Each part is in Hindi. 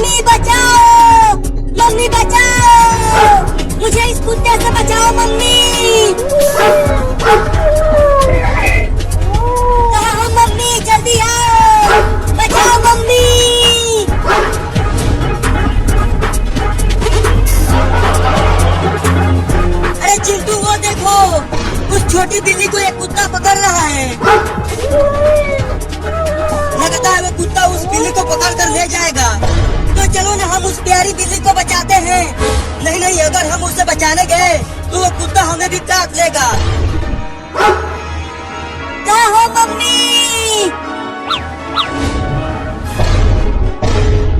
मम्मी बचाओ, मम्मी बचाओ, मुझे इस कुत्ते से बचाओ मम्मी। कहाँ हो मम्मी, जल्दी आओ, बचाओ मम्मी। अरे चिंटू वो देखो, उस छोटी बिल्ली को एक कुत्ता पकड़ रहा है। लगता है वो कुत्ता उस बिल्ली को पकड़ कर ले जाएगा। तो चलो ना हम उस प्यारी बिल्ली को बचाते हैं। नहीं नहीं, अगर हम उसे बचाने गए तो वो कुत्ता हमें भी काट लेगा। कहाँ हो मम्मी?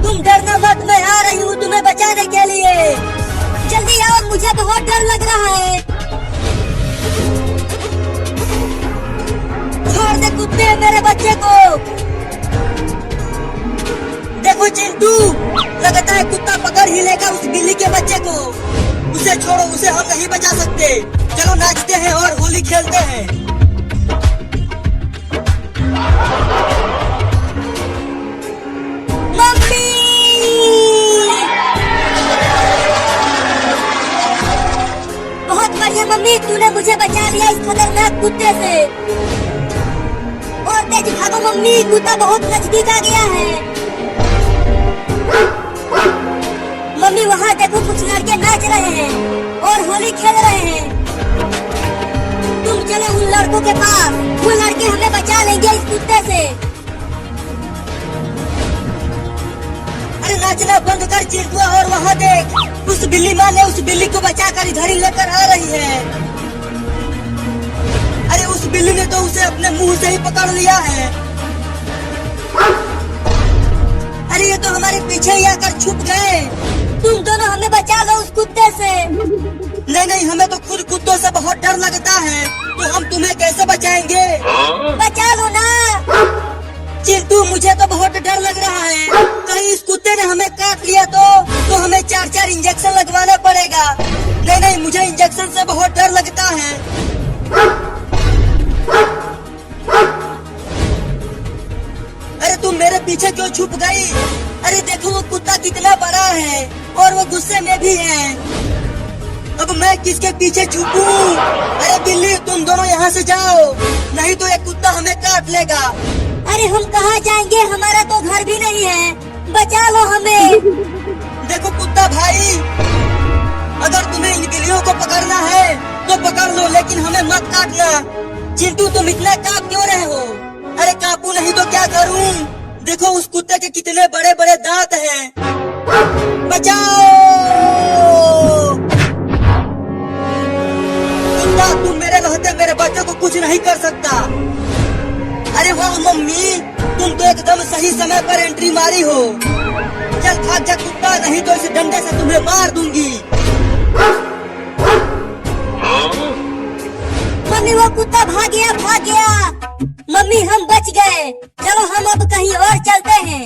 तुम डरना मत, मैं आ रही हूँ तुम्हें बचाने के लिए। जल्दी आओ, मुझे बहुत डर लग रहा है। छोड़ दे कुत्ते मेरे बच्चे को। देखो चिंटू, लगता है कुत्ता पकड़ ही लेगा उस बिल्ली के बच्चे को। उसे छोड़ो, उसे हम नहीं बचा सकते। चलो नाचते हैं और होली खेलते हैं। मम्मी! बहुत बढ़िया मम्मी, तूने मुझे बचा लिया इस खतरनाक कुत्ते से। और तेज भागो मम्मी, कुत्ता बहुत नजदीक आ गया है। मम्मी वहाँ देखो, कुछ लड़के नाच रहे हैं और होली खेल रहे हैं। तुम चलो उन लड़कों के पास, वो लड़के हमें बचा लेंगे इस कुत्ते से। अरे नाचना बंद कर चिंटू, और वहाँ देख, उस बिल्ली माँ ने उस बिल्ली को बचाकर इधर ही लेकर आ रही है। अरे उस बिल्ली ने तो उसे अपने मुंह से ही पकड़ लिया है। अरे ये तो हमारे पीछे ही आकर छुप गए। तुम दोनों हमें बचा लो उस कुत्ते से। नहीं नहीं, हमें तो खुद कुत्तों से बहुत डर लगता है, तो हम तुम्हें कैसे बचाएंगे? बचा लो ना। चिंटू मुझे तो बहुत डर लग रहा है, कहीं इस कुत्ते ने हमें काट लिया तो हमें 4-4 इंजेक्शन लगवाना पड़ेगा। नहीं नहीं, मुझे इंजेक्शन से बहुत डर लगता है। अरे तुम मेरे पीछे क्यों छुप गई? अरे देखो वो कुत्ता कितना बड़ा है और वो गुस्से में भी है। अब मैं किसके पीछे छुपूं? अरे बिल्ली, तुम दोनों यहाँ से जाओ, नहीं तो ये कुत्ता हमें काट लेगा। अरे हम कहाँ जाएंगे, हमारा तो घर भी नहीं है, बचा लो हमें। देखो कुत्ता भाई, अगर तुम्हें इन बिल्लियों को पकड़ना है तो पकड़ लो, लेकिन हमें मत काटना। चिंटू तुम इतना कांप क्यों रहे हो? अरे कांपू नहीं तो क्या करूं? देखो उस कुत्ते के कितने बड़े बड़े दांत हैं। बचाओ कुत्ता, तुम मेरे रहते मेरे बच्चे को कुछ नहीं कर सकता। अरे वाह मम्मी, तुम तो एकदम सही समय पर एंट्री मारी हो। चल भाग जा कुत्ता, नहीं तो इस डंडे से तुम्हें मार दूंगी। मम्मी वो कुत्ता भाग गया, भाग गया। मम्मी हम बच गए, चलो हम अब कहीं और चलते हैं।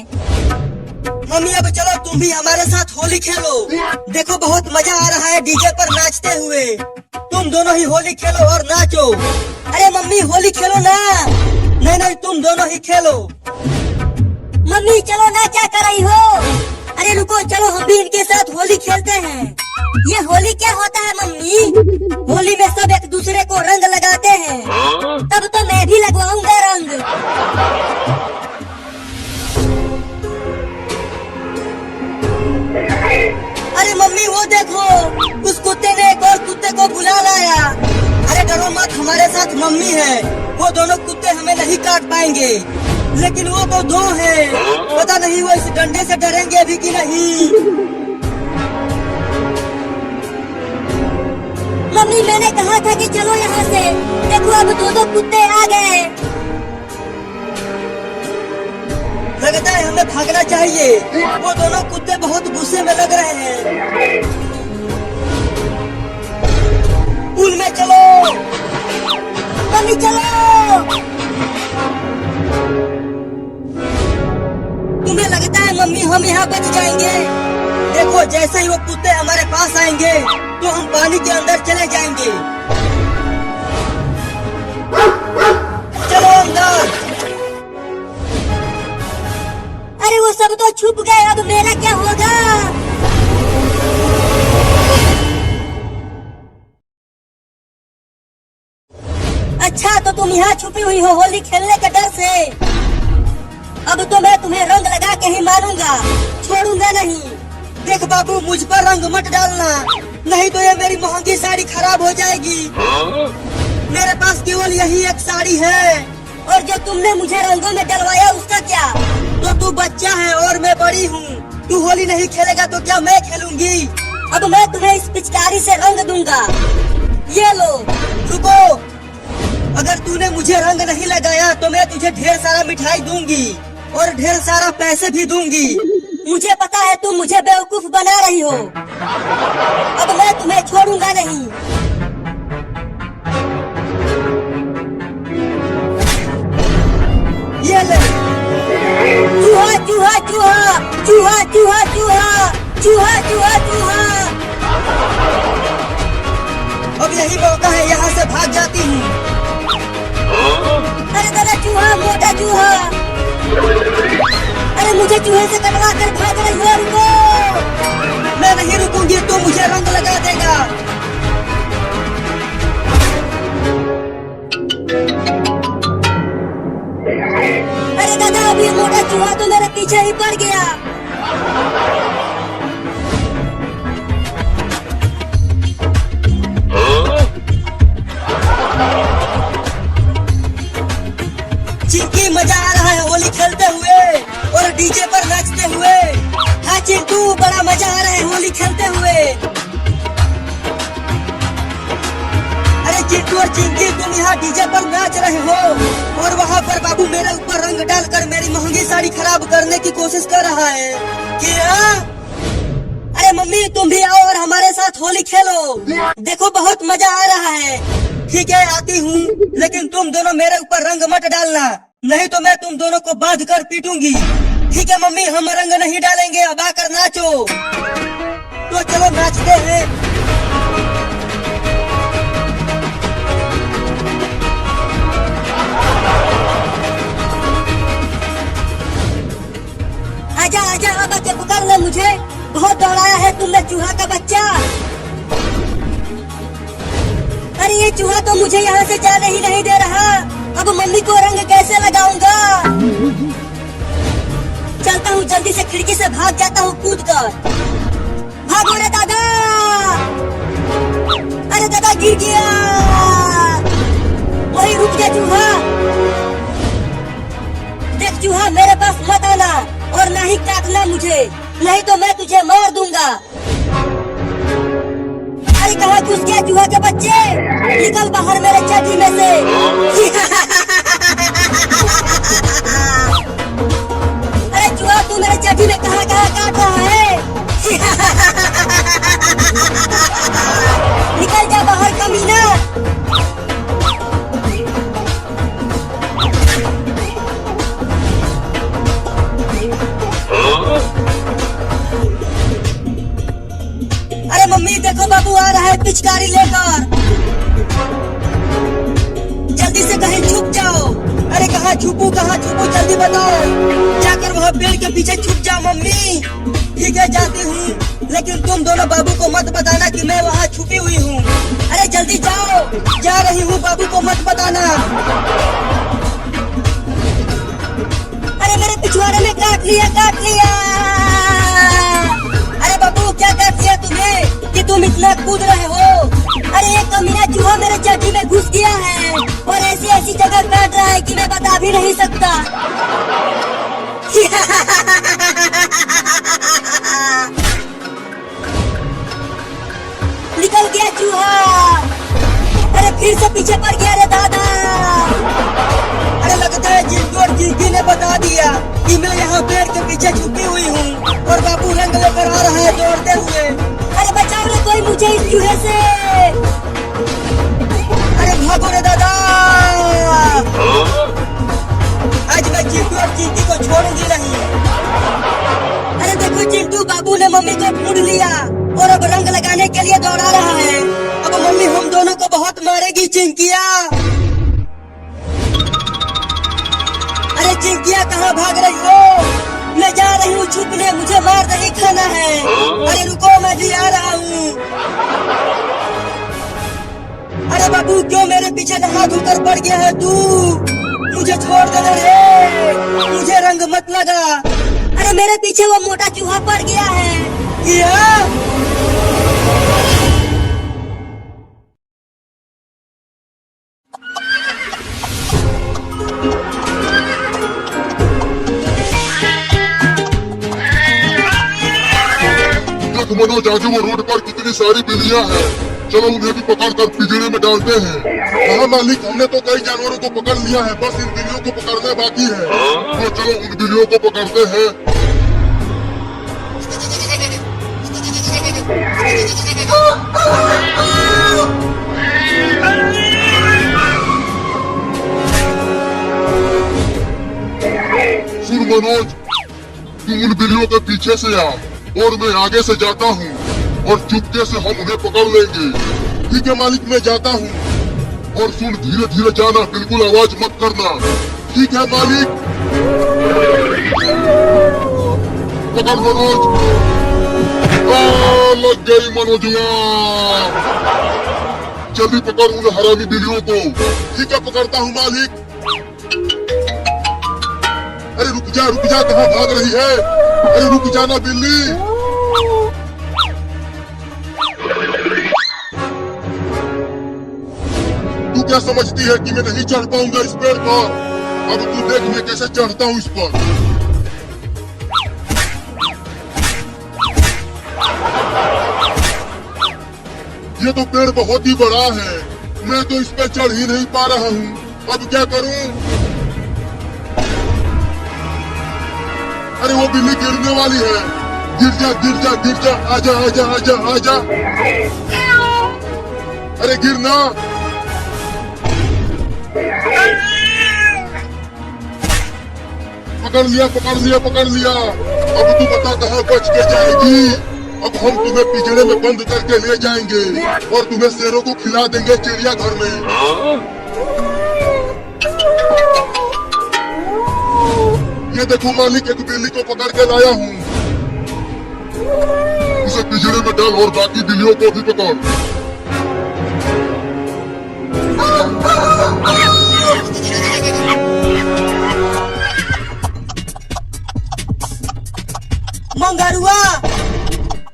मम्मी अब चलो तुम भी हमारे साथ होली खेलो। देखो बहुत मजा आ रहा है डीजे पर नाचते हुए। तुम दोनों ही होली खेलो और नाचो। अरे मम्मी होली खेलो ना। नहीं नहीं, तुम दोनों ही खेलो। मम्मी चलो ना, क्या कर रही हो? अरे रुको, चलो हम भी इनके साथ होली खेलते हैं। ये होली क्या होता है मम्मी? होली में सब एक दूसरे को रंग लगाते हैं। तब तो मैं भी लगवाऊंगा रंग। अरे मम्मी वो देखो, उस कुत्ते ने एक और कुत्ते को बुला लाया। अरे डरो मत, हमारे साथ मम्मी है, वो दोनों कुत्ते हमें नहीं काट पाएंगे। लेकिन वो तो दो हैं, पता नहीं वो इस डंडे से डरेंगे भी कि नहीं। मम्मी मैंने कहा था कि चलो यहाँ से। देखो अब दो कुत्ते आ गए। लगता है हमें भागना चाहिए, वो दोनों कुत्ते बहुत गुस्से में लग रहे हैं। पुल में चलो मम्मी, चलो। तुम्हें लगता है मम्मी हम यहाँ बच जाएंगे? देखो जैसे ही वो कुत्ते हमारे पास आएंगे तो हम पानी के अंदर चले जाएंगे। चलो अंदर। अरे वो सब तो छुप गए, अब मेरा क्या होगा? तुम यहाँ छुपी हुई हो होली खेलने के डर से। अब तो मैं तुम्हें रंग लगा के ही मारूंगा, छोड़ूंगा नहीं। देख बाबू, मुझ पर रंग मत डालना, नहीं तो ये मेरी महंगी साड़ी खराब हो जाएगी। मेरे पास केवल यही एक साड़ी है, और जो तुमने मुझे रंगों में डलवाया उसका क्या? तो तू बच्चा है और मैं बड़ी हूँ। तू होली नहीं खेलेगा तो क्या मैं खेलूंगी? अब मैं तुम्हें इस पिचकारी से रंग दूंगा, ये लो। रुको, अगर तूने मुझे रंग नहीं लगाया तो मैं तुझे ढेर सारा मिठाई दूंगी और ढेर सारा पैसे भी दूंगी। मुझे पता है तुम मुझे बेवकूफ बना रही हो। अब मैं तुम्हें छोड़ूंगा नहीं। ये ले। चूहा चूहा चूहा चूहा चूहा चूहा चूहा चूहा चूहा। अब यही मौका है, यहाँ से भाग जाती हूँ। अरे दादा, चूहा, मोटा चूहा। अरे मुझे चूहे से कटवा कर भाग रही हो, रुको। मैं नहीं रुकूंगी, तो मुझे रंग लगा देगा। अरे दादा, अभी मोटा चूहा तो मेरे पीछे ही पड़ गया। चिंकी, मजा आ रहा है होली खेलते हुए और डीजे पर नाचते हुए। हाँ चिंटू, बड़ा मजा आ रहा है होली खेलते हुए। अरे चिंटू और चिंकी, तुम यहाँ डीजे पर नाच रहे हो और वहाँ पर बाबू मेरे ऊपर रंग डालकर मेरी महंगी साड़ी खराब करने की कोशिश कर रहा है। क्या? अरे मम्मी, तुम भी आओ और हमारे साथ होली खेलो, देखो बहुत मजा आ रहा है। ठीक है, आती हूँ, लेकिन तुम दोनों मेरे ऊपर रंग मत डालना, नहीं तो मैं तुम दोनों को बांध कर पीटूंगी। ठीक है मम्मी, हम रंग नहीं डालेंगे, अब आकर नाचो। तो चलो नाचते हैं। आजा आजा, अब आके पकड़ ले मुझे, बहुत दौड़ाया है तुमने चूहा का बच्चा। अरे ये चूहा तो मुझे यहाँ से जाने ही नहीं दे रहा। अब मम्मी को रंग कैसे लगाऊंगा? चलता हूँ, जल्दी से खिड़की से भाग जाता हूँ कूद कर। भागो रे दादा। अरे दादा, गिर गया। वही रुक जा चूहा। देख चूहा, मेरे पास मत आना और ना ही काटना मुझे, नहीं तो मैं तुझे मार दूंगा। अरे कहाँ घुस गया चूहा के बच्चे? निकल बाहर मेरे चड्डी में से। अरे चूहा, तू मेरे चड्डी में कहाँ कहाँ काट रहा है? निकल जा बाहर कमीना। अरे मम्मी देखो, बाबू आ रहा है पिचकारी लेकर। जल्दी से कहीं छुप जाओ। अरे कहाँ छुपू जल्दी बताओ। जाकर वहाँ पेड़ के पीछे छुप जाओ मम्मी। ठीक है, जाती हूँ, लेकिन तुम दोनों बाबू को मत बताना कि मैं वहाँ छुपी हुई हूँ। अरे जल्दी जाओ, जा रही हूँ, बाबू को मत बताना। अरे मेरे पिछवाड़े में काट लिया। अरे बाबू, क्या काट लिया तुम्हें कि तुम इतना कूद रहे हो? अरे ये कमीना चूहा मेरे चड्डी में घुस गया है और ऐसी जगह काट रहा है कि मैं बता भी नहीं सकता। निकल गया चूहा। अरे फिर से पीछे पड़ गया रे दादा। अरे लगता है जिंटू और जिंकी ने बता दिया कि मैं यहाँ पेड़ के पीछे छुपी हुई हूँ और बाबू रंग लेकर आ रहा है दौड़ते हुए। अरे बचाओ रे कोई मुझे इस चूहे से। अरे भागो रे दादा। आज मैं जिंटू और जिंकी को छोड़ूंगी नहीं। अरे देखो चिंटू, बाबू ने मम्मी को ढूंढ लिया और अब रंग लगाने के लिए दौड़ा रहा है। अब मम्मी हम दोनों को बहुत मारेगी चिंकिया। अरे चिंकिया, कहाँ भाग रही हो? मैं जा रही हूँ छुपने, मुझे मार नहीं खाना है। अरे रुको, मैं भी आ रहा हूँ। अरे बाबू, क्यों मेरे पीछे हाथ उतर पड़ गया है तू। मुझे छोड़ दे रे, मुझे रंग मत लगा। अरे मेरे पीछे वो मोटा चूहा पड़ गया है। क्या? देख मनोज, आगे वो रोड पर कितनी सारी बिल्लियां हैं। चलो उन्हें भी पकड़ कर पिंजरे में डालते हैं। हाँ मालिक, हमने तो कई जानवरों को पकड़ लिया है, बस इन बिल्लियों को पकड़ना बाकी है। तो चलो उन बिल्लियों को पकड़ते हैं। सुन मनोज, तू उन बिल्लियों के पीछे से आ और मैं आगे से जाता हूँ और चुपके से हम उन्हें पकड़ लेंगे। ठीक है मालिक, मैं जाता हूँ। और सुन, धीरे धीरे जाना, बिल्कुल आवाज मत करना। ठीक है मालिक। पकड़ मनोज। लग गई मनोजुआ। जल्दी पकड़ उन हरामी बिल्लियों को। ठीक है, पकड़ता हूँ मालिक। अरे रुक जा, कहाँ भाग रही है? अरे रुक जाना बिल्ली। तू क्या समझती है कि मैं नहीं चढ़ पाऊंगा इस पेड़ पर? अब तू देख मैं कैसे चढ़ता हूँ इस पर। ये तो पेड़ बहुत ही बड़ा है, मैं तो इस पे चढ़ ही नहीं पा रहा हूँ। अब क्या करूँ? अरे वो बिल्ली गिरने वाली है। गिर जा, गिर जा, गिर जा। आजा, आजा, आजा, आजा। अरे गिरना। पकड़ लिया, पकड़ लिया, पकड़ लिया। अब तू बता कहाँ बच के जाएगी? अब हम तुम्हें पिंजरे में बंद करके ले जाएंगे और तुम्हें शेरों को खिला देंगे चिड़ियाघर में। ये देखो मालिक, एक बिल्ली को पकड़ के लाया हूँ। उसे पिंजरे में डाल और बाकी बिल्लियों को भी पकड़। मंगरुआ,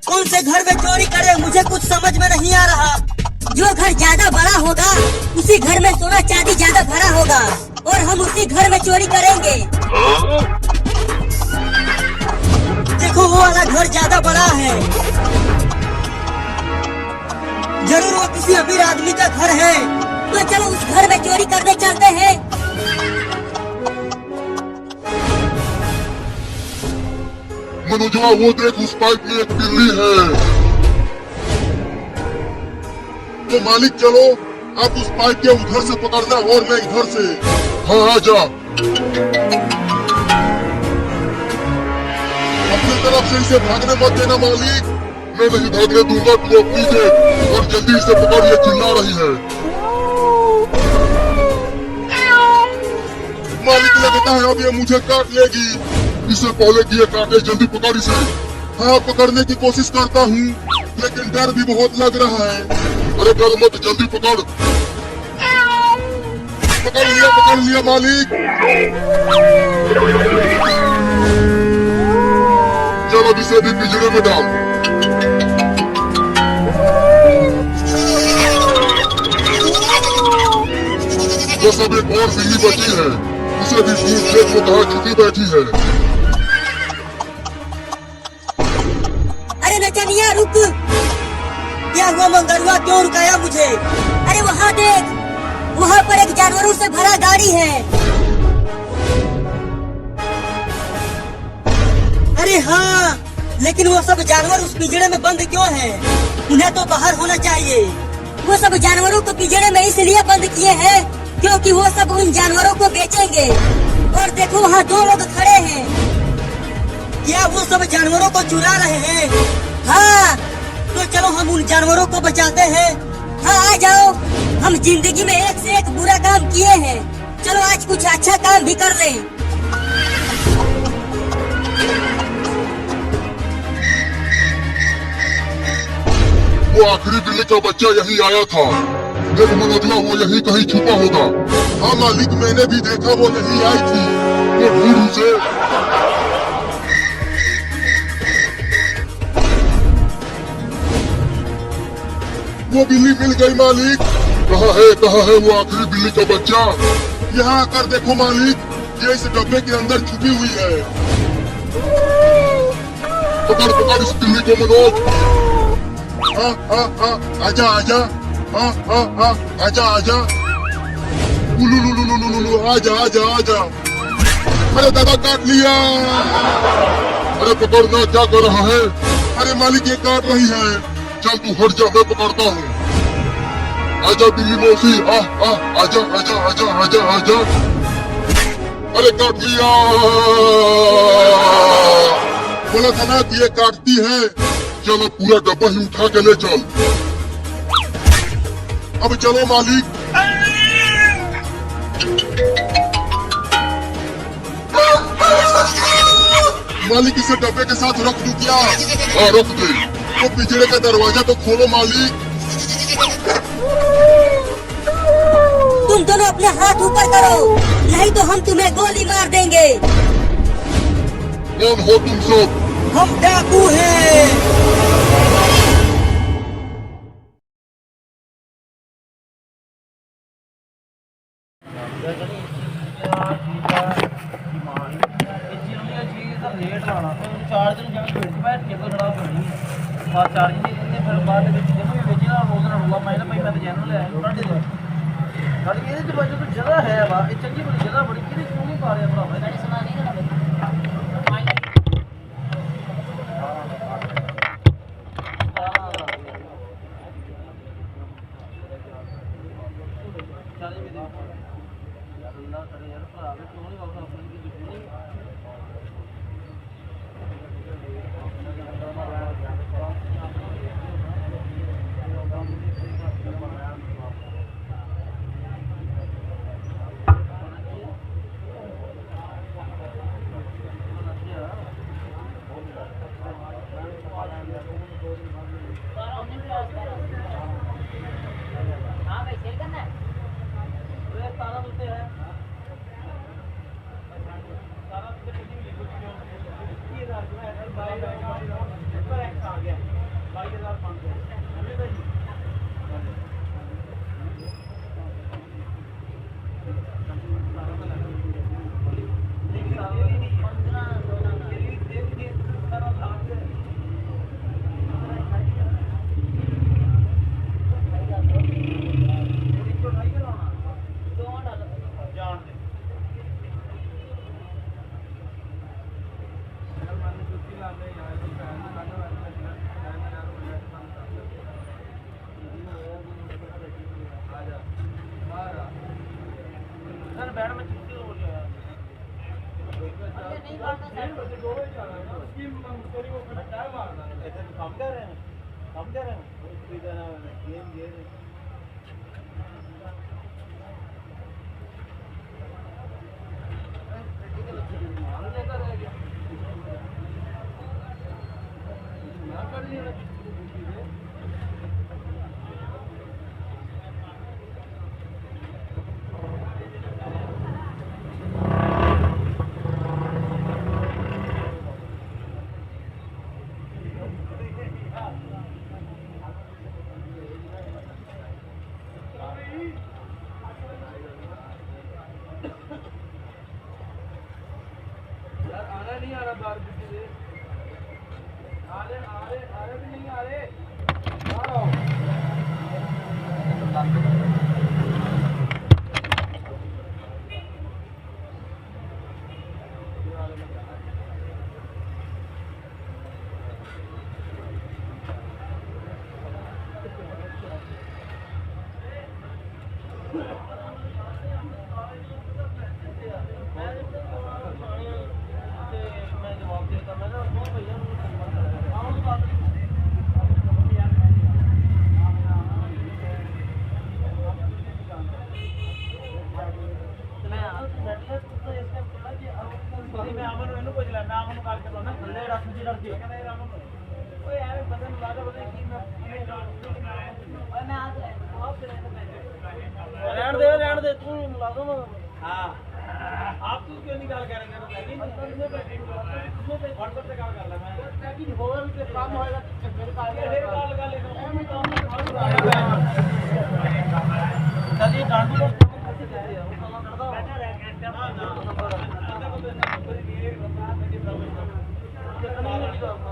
कौन से घर में चोरी करे? मुझे कुछ समझ में नहीं आ रहा। जो घर ज्यादा बड़ा होगा उसी घर में सोना चांदी ज्यादा भरा होगा और हम उसी घर में चोरी करेंगे। देखो वो वाला घर ज्यादा बड़ा है, जरूर वो किसी अमीर आदमी का घर है। तो चलो उस घर में चोरी करने चलते हैं। मनोजवा, वो देख उस पाइप में एक बिल्ली है। तो मालिक चलो, आप उस पाइप के उधर से पकड़ना और मैं इधर से। हाँ हाँ, जा। अपनी तरफ से इसे भागने मत देना मालिक। मैं नहीं भागने दूंगा, तू अपनी देख और जल्दी इसे पकड़, ये चिल्ला रही है। मालिक लगता है अब ये मुझे काट लेगी। इससे पहले कि ये काटे, जल्दी पकड़ इसे। हाँ, पकड़ने की कोशिश करता हूँ लेकिन डर भी बहुत लग रहा है। अरे डर मत, जल्दी पकड़। पकड़ लिया मालिक। चल अब इसे भी पिंजरे में डाल। बस अब एक और बिल्ली बची है, उसे भी पूछ ले वो कहाँ छुपी बैठी है। अरे नचनिया रुक। क्या हुआ मंगरुआ, क्यों रुकाया मुझे? अरे वहाँ देख, वहाँ पर एक जानवरों से भरा गाड़ी है। अरे हाँ, लेकिन वो सब जानवर उस पिंजरे में बंद क्यों हैं? उन्हें तो बाहर होना चाहिए। वो सब जानवरों को पिंजरे में इसलिए बंद किए हैं क्योंकि वो सब उन जानवरों को बेचेंगे। और देखो वहाँ दो लोग खड़े हैं। क्या वो सब जानवरों को चुरा रहे हैं? हाँ, तो चलो हम उन जानवरों को बचाते हैं। हाँ आ जाओ, हम जिंदगी में एक से एक बुरा काम किए हैं, चलो आज कुछ अच्छा काम भी कर लें। वो आखिरी बिल्ली का बच्चा यहीं आया था। देख मनोजवा, वो यही कहीं छुपा होगा। हाँ मालिक, मैंने भी देखा, वो यही आई थी। वो ढूंढ उसे। वो बिल्ली मिल गई मालिक। कहाँ है वो आखिरी बिल्ली का बच्चा? यहाँ आकर देखो मालिक, ये इस डब्बे के अंदर छुपी हुई है। पकड़ इस बिल्ली को मनोज। आजा आजा। आजा। उलू आजा। अरे दादा, काट लिया। अरे पकड़ना, क्या कर रहा है? अरे मालिक, ये काट रही है। चल तू हट जा, मैं पकड़ता हूँ। आजा बिल्ली मौसी, आजा। अरे काट लिया। बोला था ना कि ये काटती है। चलो पूरा डब्बा ही उठा के ले चल। अब चलो मालिक। मालिक, इसे डब्बे के साथ रख दूं क्या? हाँ, रख दे। तो पिंजरे का दरवाजा तो खोलो मालिक। तुम दोनों अपने हाथ ऊपर करो, नहीं तो हम तुम्हें गोली मार देंगे। कौन हो तुम सब? हम डाकू हैं। रेट लाना चार्ज बैठ के खड़ा करनी है चार्ज नहीं देंगे फिर बाद जब भी बेचना रोज ना होगा मैं भाई मैं चैनल ले आया साड़ी ये बाजू तो जगह है वा ये चंगी बड़ी जगह बड़ी कि क्यों नहीं पा रहा भरा गाड़ी सुना नहीं ला दो ना। हाँ आप तू क्यों निकाल कर रहे हो पैकिंग व्हाट्सएप पे कॉल कर ला मैं पैकिंग होगा भी तो काम होएगा तो मेरे का ये डेढ़ कॉल लगा लेगा चलिए गांधी को कैसे कह रहे हो साला करदा बैठा रह घंटा ना ना अंदर को तो नंबर ये बात है कि प्रॉब्लम कितना नहीं करना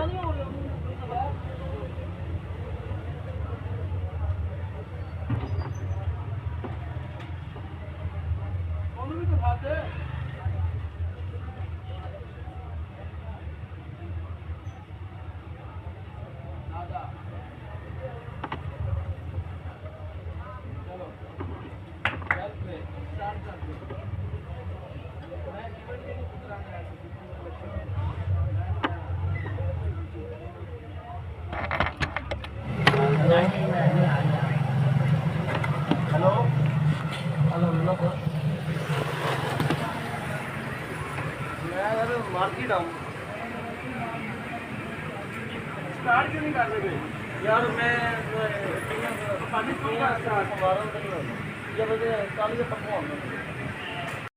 नहीं हो रहा भी तो खाते दादा चलो चल पे स्टार्ट कर दो मैं इवेंट के लिए उतराना है हेलो हेलो हेलो मैं यार मार्केट आऊँ स्टार्ट क्यों नहीं कर रहे यार मैं पानी पीना स्टार्ट हमारा जब कल ये परफॉर्म